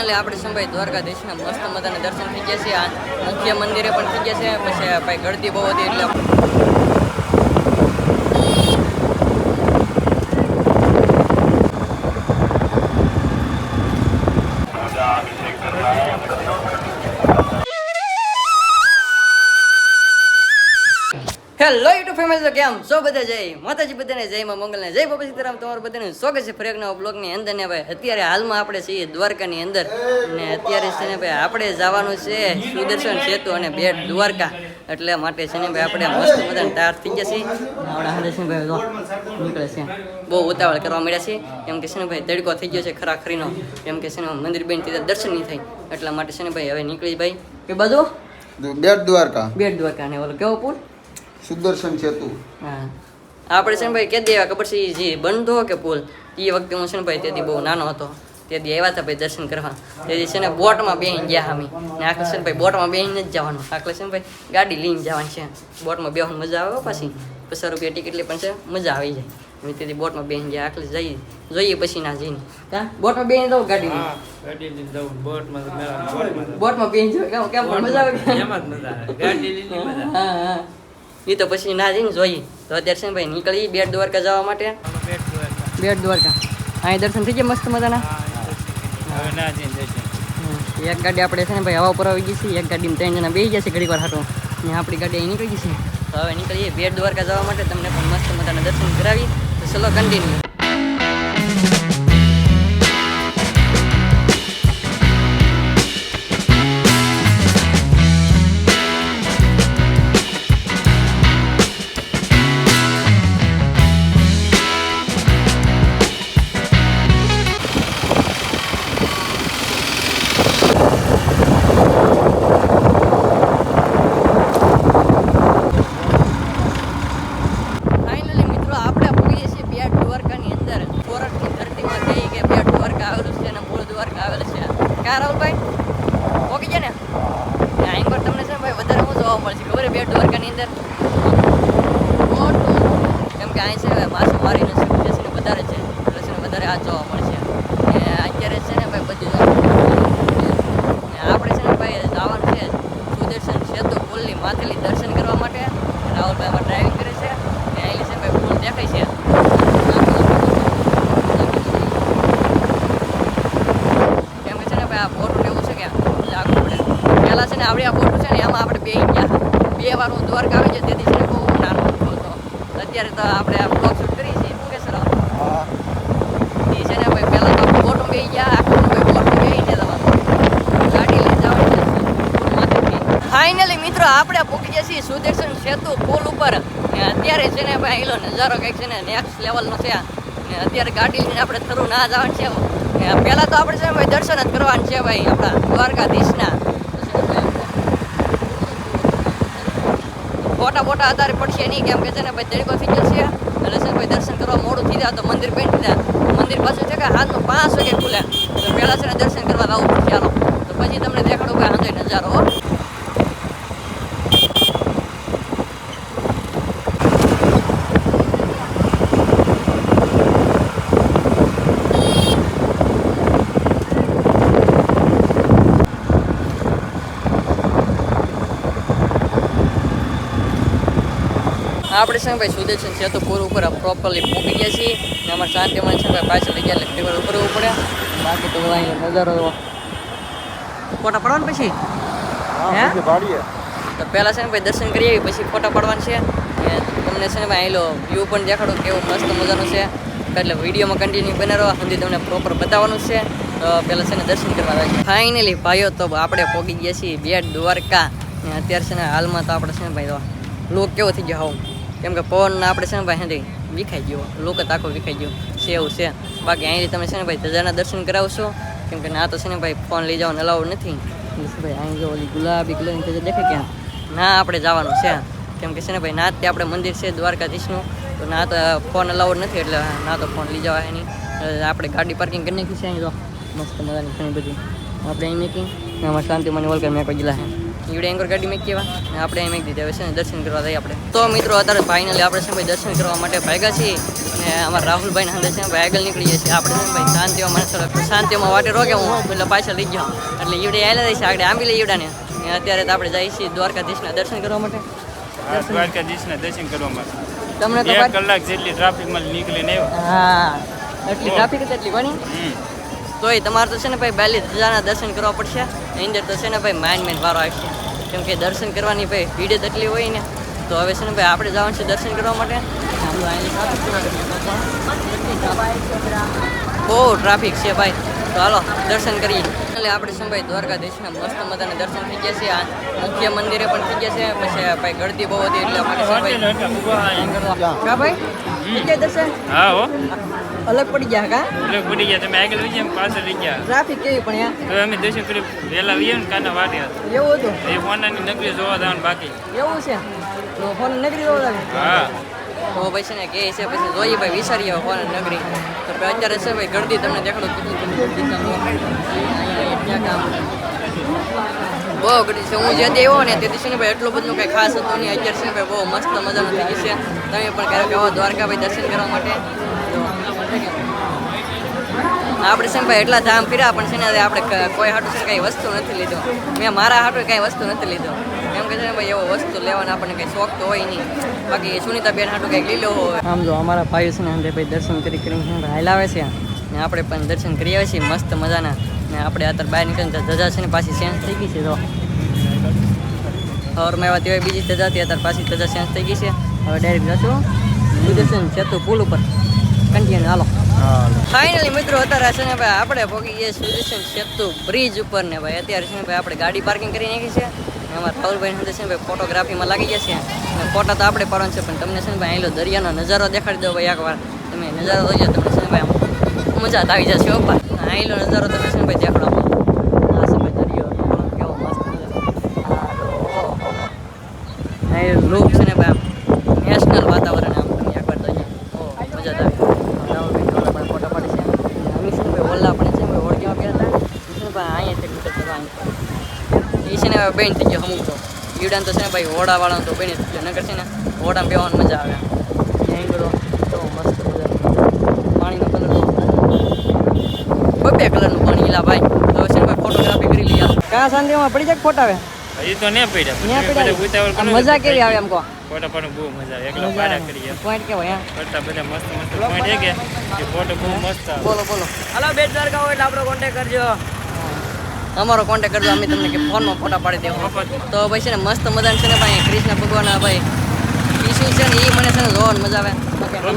આપણે સંભાઈ દ્વારકાધીશના મસ્ત મજાના દર્શન થઈ ગયા છે. આ મુખ્ય મંદિરે પણ થઈ ગયા છે. પછી ભાઈ ગળદી બહુ હતી એટલે હેલો યુટ્યુબ ફેમિલી, તો કેમ છો બધા? જય માતાજી બધાને, જય માં મંગલને, જય બાબા સીતારામ. તમારું બધાનું સ્વાગત છે ફરી એક નવા બ્લોગની અંદર ને ભાઈ અત્યારે હાલમાં આપણે છીએ દ્વારકાની અંદર ને અત્યારે છે ને ભાઈ આપણે જવાનું છે સુદર્શન સેતુ અને બેટ દ્વારકા. એટલે માટે છે ને ભાઈ આપણે મસ્ત મજાને તૈયાર થઈ ગયા છીએ. આપણા હાથે છે ભાઈ નીકળે છે, બહુ ઉતાવળ કરવા મળ્યા છે કેમ કે છે ને ભાઈ તડકો થઈ ગયો છે ખરાખરીનો, કેમ કે છે ને મંદિર બેન થી દર્શન નહીં થાય એટલા માટે છે ને ભાઈ હવે નીકળી ભાઈ કે બાજુ બેટ દ્વારકા ને ઓલો કેવો પુલ સુદર્શન સેતુ. હા આપણે છે ને ભાઈ કે દેવા ખબર છે જે બનતો કે પુલ એ વખતે હું છે ને ભાઈ તેથી બહુ નાનો હતો, તેથી આવ્યા હતા ભાઈ દર્શન કરવા. તેથી છે ને બોટમાં બેસી ગયા અમે ને આખલે છે ને ભાઈ બોટમાં બેસીને જ જવાનું, આખલે છે ને ભાઈ ગાડી લઈને જવાની છે. બોટમાં બેસવાની મજા આવે પાછી 50 રૂપિયા ટિકિટ લે પણ છે મજા આવી જાય. અમે તેથી બોટમાં બેસી ગયા, આખલે જઈએ જોઈએ પછી ના જઈને હા બોટમાં બેસી દઉં ગાડી લઈને બોટમાં બેસી જાવ કેમ મજા આવે. હા એ તો પછી ના જઈને જોઈએ. તો અત્યારે છે ને ભાઈ નીકળી બેટ દ્વારકા જવા માટે. બેટ દ્વારકા અહીં દર્શન થઈ ગયા મસ્ત મજાના. એક ગાડી આપણે છે ને ભાઈ હવા ઉપર આવી ગઈ છે, એક ગાડીમાં 3 જણા બેસી ગયા છે ઘડીક વાર હાટો ને આપણી ગાડી અહીં નીકળી ગઈ છે. તો હવે નીકળીએ બેટ દ્વારકા જવા માટે, તમને પણ મસ્ત મજાના દર્શન કરાવી. તો ચલો કન્ટિન્યુ. બે વાર હું દ્વારકા આવી જાય તેથી છે બહુ નાનો હતો. અત્યારે તો આપણે આ બ્લોગ શૂટ કરી છીએ શું કે સર એ છે ને ભાઈ પહેલાં તો આપણે બોટમાં બેસી ગયા, આખું ભાઈ બોટમાં બેસીને જવાનું, ગાડી લઈ જવાની. ફાઇનલી મિત્રો આપણે પહોંચી ગયા છીએ સુદર્શન સેતુ પુલ ઉપર. અત્યારે છે ને ભાઈ એલો નજારો કંઈક છે ને નેક્સ્ટ લેવલનો છે. અત્યારે ગાડી લઈને આપણે થરું ના જવાનું છે. પહેલાં તો આપણે છે ને ભાઈ દર્શન જ કરવાનું છે ભાઈ આપણા દ્વારકાધીશના. ફોટા બોટા અત્યારે પડશે નહીં કેમ કે છે ને ભાઈ તડકો થઈ જશે એટલે છે ભાઈ દર્શન કરવા મોડું થઈ જાય તો મંદિર બંધ થઈ જાય. મંદિર પાછું છે કે હાથનું 5 વાગે ખુલે તો પહેલાં છે ને દર્શન કરવા લાવવું પડશે. ચાલો તો પછી તમને દેખાડું કે આંધો નજારો. આપણે છે ભાઈ સુદર્શન સેતુ પુલ ઉપર પ્રોપરલી પહોંચી ગયા છીએ ને અમારે શાંતિમાં છે ભાઈ પાછળ લઈ ગયા એટલે ઉપર ઉભરવું પડે. બાકી તો અહીંયા નજારો ફોટા પડવાનું પછી હે તો પહેલાં છે ને ભાઈ દર્શન કરી આવી પછી ફોટા પડવાનું છે. તમને છે ને ભાઈ આવેલો વ્યૂ પણ દેખાડો કેવો મસ્ત મજાનું છે, એટલે વિડીયોમાં કન્ટિન્યુ બનાવો સુધી તમને પ્રોપર બતાવવાનું છે. તો પહેલાં છે ને દર્શન કરવા આવે છે. ફાઇનલી ભાઈઓ તો આપણે પહોંચી ગયા છીએ બેટ દ્વારકા. અત્યારે છે ને હાલમાં તો આપણે છે ને ભાઈ લોક કેવો થઈ ગયો હોવ કેમ કે પવન આપણે છે ને ભાઈ હંધી વિખાઈ ગયો, લોક જ આખો વિખાઈ ગયો છે એવું છે. બાકી અહીં તમે છે ને ભાઈ ધજાના દર્શન કરાવશો કેમ કે ના તો છે ને ભાઈ ફોન લઈ જવાનું અલાઉડ નથી. ભાઈ અહીં જો ઓલી ગુલાબી કલરની ધજા દેખાય ક્યાં ના આપણે જવાનું છે કેમ કે છે ને ભાઈ ના તે આપણે મંદિર છે દ્વારકાધીશનું તો ના તો ફોન અલાઉડ નથી એટલે ના તો ફોન લઈ જવાય નહીં. આપણે ગાડી પાર્કિંગ કરી નાખી છે અહીં તો મસ્ત મજાની ઘણી બધી આપણે અહીં મૂકી અમારે શાંતિ મને વલકર મેં કોઈ ગયેલા છે ઈવડે એંગર ગાડી મેં કેવા ને આપણે એમ દીધી હવે છે ને દર્શન કરવા જઈએ આપણે. તો મિત્રો અત્યારે ફાઇનલી આપણે છે ભાઈ દર્શન કરવા માટે ભાગ્યા છીએ અને અમારા રાહુલભાઈને અંદર છે ભાઈ આગળ નીકળી જઈએ છીએ આપણે છે ભાઈ શાંતિમાં મને શાંતિમાં વાટે રોકે હું એટલે પાછળ લઈ ગયો એટલે ઈવડે આવેલા જાય છે આગળ આંબી લઈ ઈવડાને અત્યારે તો આપણે જઈએ છીએ દ્વારકાધીશના દર્શન કરવા માટે. દ્વારકાધીશના દર્શન કરવા માટે તમને તો 1 કલાક જેટલી ટ્રાફિકમાં નીકળીને આવ્યો. હા એટલી ટ્રાફિક હતી એટલી બની તોય તમારે તો છે ને ભાઈ 42,000ના દર્શન કરવા પડશે અંદર તો છે ને ભાઈ માઇન વારો આવશે કેમ કે દર્શન કરવાની ભાઈ ભીડ જ એટલી હોય ને તો હવે છે ને ભાઈ આપણે જવાનું છે દર્શન કરવા માટે. બહુ ટ્રાફિક છે ભાઈ તો હાલો દર્શન કરીએ. એટલે આપણે છે ભાઈ દ્વારકાધીશના મસ્ત મજાના દર્શન થઈ ગયા છે આ મુખ્ય મંદિરે પણ થઈ ગયા છે પછી ભાઈ ગળદી બહુ હતી એટલે માટે છે ભાઈ કા ભાઈ દર્શન હા હો અલગ પડી ગયા કા એટલે પડી ગયા તમે આગળ વહી ગયા પાછળ રહી ગયા ટ્રાફિક કેવી પણ યાર તો અમે દર્શન કરી વહેલા આવીએ ને કાના વાટે એવું હતું એ ફોનાની નગરી જોવા જવાનું બાકી. એવું છે તો ફોન નગરી જોવા લાગે હા તો ભાઈ છે ને કે છે પછી જોઈએ ભાઈ વિચારીએ ફોન નગરી તો ભાઈ અત્યારે છે ભાઈ ગળદી તમને દેખાડો કેટલી ગળદી ત્યાં કામ બહુ ગળદી છે હું જે આવ્યો ને તેથી છે ને ભાઈ એટલું બધું કંઈ ખાસ હતું નહીં અત્યારે છે ને ભાઈ બહુ મસ્ત મજાનું થઈ ગયું છે તમે પણ ક્યારેક આવો દ્વારકા ભાઈ દર્શન કરવા માટે આપણે છે ને ભાઈ એટલા ધામ ફર્યા પણ છે ને આપણે કોઈ હાટું છે કાંઈ વસ્તુ નથી લીધો મેં મારા હાટું કાંઈ વસ્તુ નથી લીધો એમ કે છે ને ભાઈ એવો વસ્તુ લેવાનો આપણને કંઈ શોખ તો હોય નહીં બાકી સુનિતા બેન હાટું કંઈક લીલો હોય. આમ જો અમારા ભાઈઓ છે ને અંદર ભાઈ દર્શન કરીને હાલાવે છે ને આપણે પણ દર્શન કરી આવે છીએ મસ્ત મજાના ને આપણે અત્યારે બહાર નીકળીને ધજા છે ને પાછી ચેન્જ થઈ ગઈ છે તો સવારમાં એવા તેવાય બીજી ધજા હતી અત્યારે પાછી ધજા ચેન્જ થઈ ગઈ છે હવે ડાયરેક્ટ જશું સુદર્શન સેતુ પુલ ઉપર કન્ટિન્યુ હાલો. ફાઇનલી મિત્રો અત્યારે છે ને ભાઈ આપણે પહોંચી ગયા સુદર્શન સેતુ બ્રિજ ઉપર ને ભાઈ અત્યારે છે ને ભાઈ આપણે ગાડી પાર્કિંગ કરી નાખી છે ને અમારા રાહુલભાઈ સાથે છે ને ભાઈ ફોટોગ્રાફીમાં લાગી ગયા છે અને ફોટા તો આપણે પાડવાનું છે પણ તમને છે ને ભાઈ અહીંલો દરિયાનો નજારો દેખાડી દો ભાઈ એકવાર તમે નજારો જોઈ તમને છે ને ભાઈ મજા આવી જશે ઉપર અહીંલો નજારો તમે છે ને ભાઈ દેખાડો આ છે ભાઈ દરિયો કેવો મસ્ત અહીં લુક છે ને ભાઈ નેશનલ વાતાવરણ આમ તમે એકવાર તો અહીંયા મજા આવી ફોટા પાડી છે અમે છે ને ભાઈ ઓલા આપણે છે ભાઈ ઓળખીમાં ગયા હતા છે ને ભાઈ અહીંયા નીકળ કરવા એ છે ને બેન થઈ ગયો અમુક તો ઈવડાને તો છે ને ભાઈ ઓડાવાળાનો તો બેન થઈ ગયો નગર છે ને ઓડામાં બેવાની મજા આવે અહીં કરો તો મસ્ત મજા પાણીનો કલર બબે કલરનું પાણી એલા ભાઈ તો છે ને ભાઈ ફોટોગ્રાફી કરી લઈએ કાં શાંતિમાં પડી જાય ફોટા આવે એ તો નહીં પડ્યા મજા કેવી આવે એમ કહો ફોટા પણ બહુ મજા આવે એકલા પાડા કરીએ પોઈન્ટ કેવાય કરતા બધા મસ્ત મસ્ત પોઈન્ટ છે કે ફોટો બહુ મસ્ત આવે. બોલો હાલો બેટ દ્વારકા હોય એટલે આપણો કોન્ટેક્ટ કરજો અમારો કોન્ટેક્ટ કરજો અમે તમને કે ફોનમાં ફોટા પાડી દેવો તો ભાઈ છે ને મસ્ત મજાનું છે ને ભાઈ કૃષ્ણ ભગવાન ભાઈ ઈસુ છે ને એ મને છે ને જોવાની મજા આવે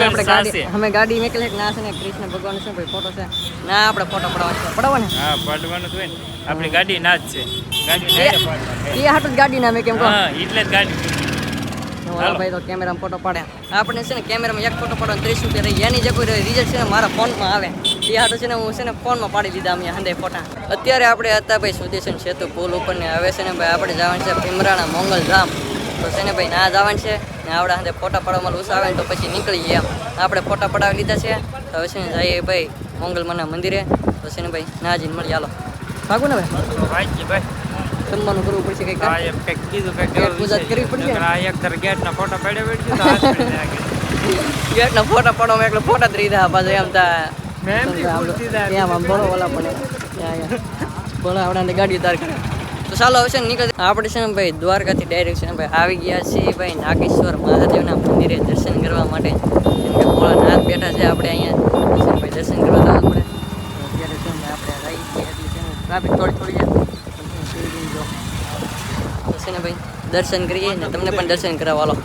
આપણે ગાડી અમે ગાડી મેકલે ના છે ને કૃષ્ણ ભગવાન છે ભાઈ ફોટો છે ના આપણે ફોટો પડાવવા ને હા પાડવાનું તો હોય ને આપણી ગાડી ના જ છે ગાડી એ હાટું જ ગાડી ના મેં કેમ કહો હા એટલે જ ગાડી ભાઈ તો કેમેરામાં ફોટો પાડ્યા આપણે છે ને કેમેરામાં એક ફોટો પાડવાનો 30 રૂપિયા રહી એની જે કોઈ રિઝલ્ટ છે ને મારા ફોનમાં આવે એ હાટું છે ને હું છે ને ફોનમાં પાડી દીધા અમે હંદે ફોટા. અત્યારે આપણે હતા ભાઈ સુદર્શન સેતુ પુલ ઉપર ને હવે છે ને ભાઈ આપણે જવાનું છે ભીમરાણા મોંગલધામ તો છે ને ભાઈ ના જવાનું છે ને આપણે હંદે ફોટા પાડવામાં લૂસ આવે ને તો પછી નીકળીએ એમ આપણે ફોટા પડાવી લીધા છે તો હવે છે ને જઈએ ભાઈ મોંગલમાના મંદિરે તો છે ને ભાઈ ના જઈને મળી હાલો ભાગું ને ભાઈ જમવાનું કરવું પડશે કંઈક પૂજા કરવી પડશે ગેટના ફોટા પાડ્યા ગેટના ફોટા પાડવામાં એટલે ફોટા જ રીધા પાછું એમ ત્યાં આમ બોલો ઓલા પણ બોલો આપણા ગાડી ઉતાર કરે તો ચાલો હવે છે ને નીકળી આપણે છે ને ભાઈ દ્વારકાથી ડાયરેક્ટ છે ને ભાઈ આવી ગયા છીએ ભાઈ નાગેશ્વર મહાદેવના મંદિરે દર્શન કરવા માટે કેમ કે ભોળાનાથ બેઠા છે આપણે અહીંયા ભાઈ દર્શન કરવા જવું પડે અત્યારે છે ને આપણે રહી છીએ એટલે છે ને ટ્રાફિક થોડી જાય તો છે ને ભાઈ દર્શન કરીએ ને તમને પણ દર્શન કરાવવા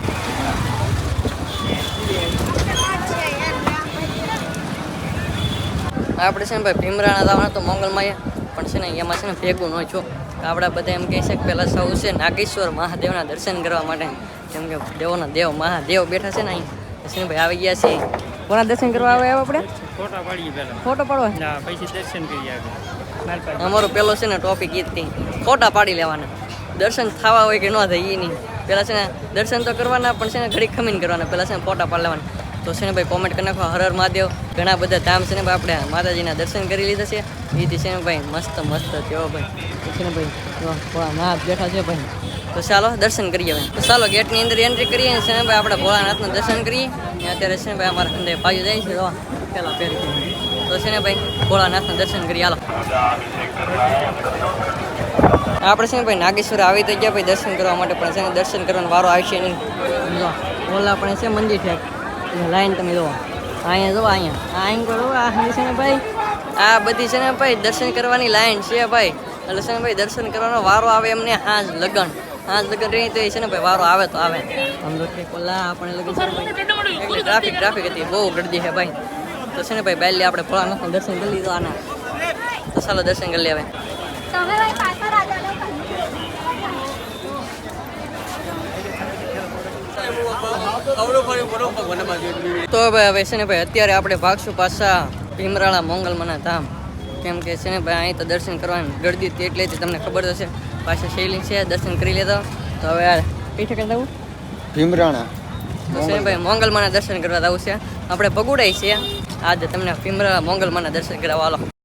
આપણે છે ને ભાઈ ભીમરાણા જવાના તો મંગલમાં પણ છે ને એમાં છે ને ભેગું ન છો આપણા બધા એમ કહે છે કે પહેલાં સૌ છે નાગેશ્વર મહાદેવના દર્શન કરવા માટે કેમ કે દેવોના દેવ મહાદેવ બેઠા છે ને અહીં છે ને ભાઈ આવી ગયા છીએ કોના દર્શન કરવા આવે આપણે ફોટા પાડીએ પહેલા ફોટો પાડવા પછી દર્શન કરી આવે અમારો પેલો છે ને ટોપિક ઈ જ હતી ફોટા પાડી લેવાના દર્શન થવા હોય કે ન થાય એ નહીં પહેલાં છે ને દર્શન તો કરવાના પણ છે ને ઘડી ખમીને કરવાના પહેલાં છે ને ફોટા પાડી લેવાના તો છે ને ભાઈ કોમેન્ટ કરી નાખો હર હર મહાદેવ ઘણા બધા ધામ છે ને ભાઈ આપણે માતાજીના દર્શન કરી લીધા છે એથી છે ને ભાઈ મસ્ત મસ્ત થયો ભાઈ છે ને ભાઈ જો ભોળાનાથ બેઠા છે ભાઈ. તો ચાલો દર્શન કરીએ ભાઈ. તો ચાલો ગેટની અંદર એન્ટ્રી કરીએ છે ને ભાઈ આપણે ભોળાનાથનું દર્શન કરીએ. અને અત્યારે છે ને ભાઈ અમારા અંદર ભાઈઓ જાય છે જો પેલા પહેરી તો છે ને ભાઈ ભોળાનાથનું દર્શન કરીએ હાલો. આપણે છે ને ભાઈ નાગેશ્વર આવી તો ગયા ભાઈ દર્શન કરવા માટે પણ છે ને દર્શન કરવાનો વારો આવશે નહીં. જો ઓલા આપણે છે મંદિર છે લાઈન તમે જુઓ અહીંયા જુઓ અહીંયા કરો આ છે ને ભાઈ આ બધી છે ને ભાઈ દર્શન કરવાની લાઈન છે ભાઈ. એટલે છે ને ભાઈ દર્શન કરવાનો વારો આવે એમને હાજ લગન રહી તો એ છે ને ભાઈ વારો આવે તો આવે આમ તો ઓલા આપણે લગન છે ને ભાઈ એટલે ટ્રાફિક હતી બહુ ગરદી છે ભાઈ. તો છે ને ભાઈ પહેલી આપણે ભોળાનાથનું દર્શન કરી લીધું આના. તો ચાલો દર્શન કરી લે તો હવે છે ને ભાઈ અત્યારે આપણે ભાગશું પાછા ભીમરાળા મોંગલમાના ધામ. કેમ કે છે ને ભાઈ અહીં તો દર્શન કરવાની ગળદી હતી એટલે તમને ખબર હશે. પાછા શિવલિંગ છે દર્શન કરી લેતા. તો હવે કઈ ઠેકાણે જવું? ભીમરાણા. તો છે ને ભાઈ મોંગલમાના દર્શન કરવા જવું છે. આપણે પગુડાઈ છે આજે તમને ભીમરાળા મોંગલમાના દર્શન કરવા હાલો.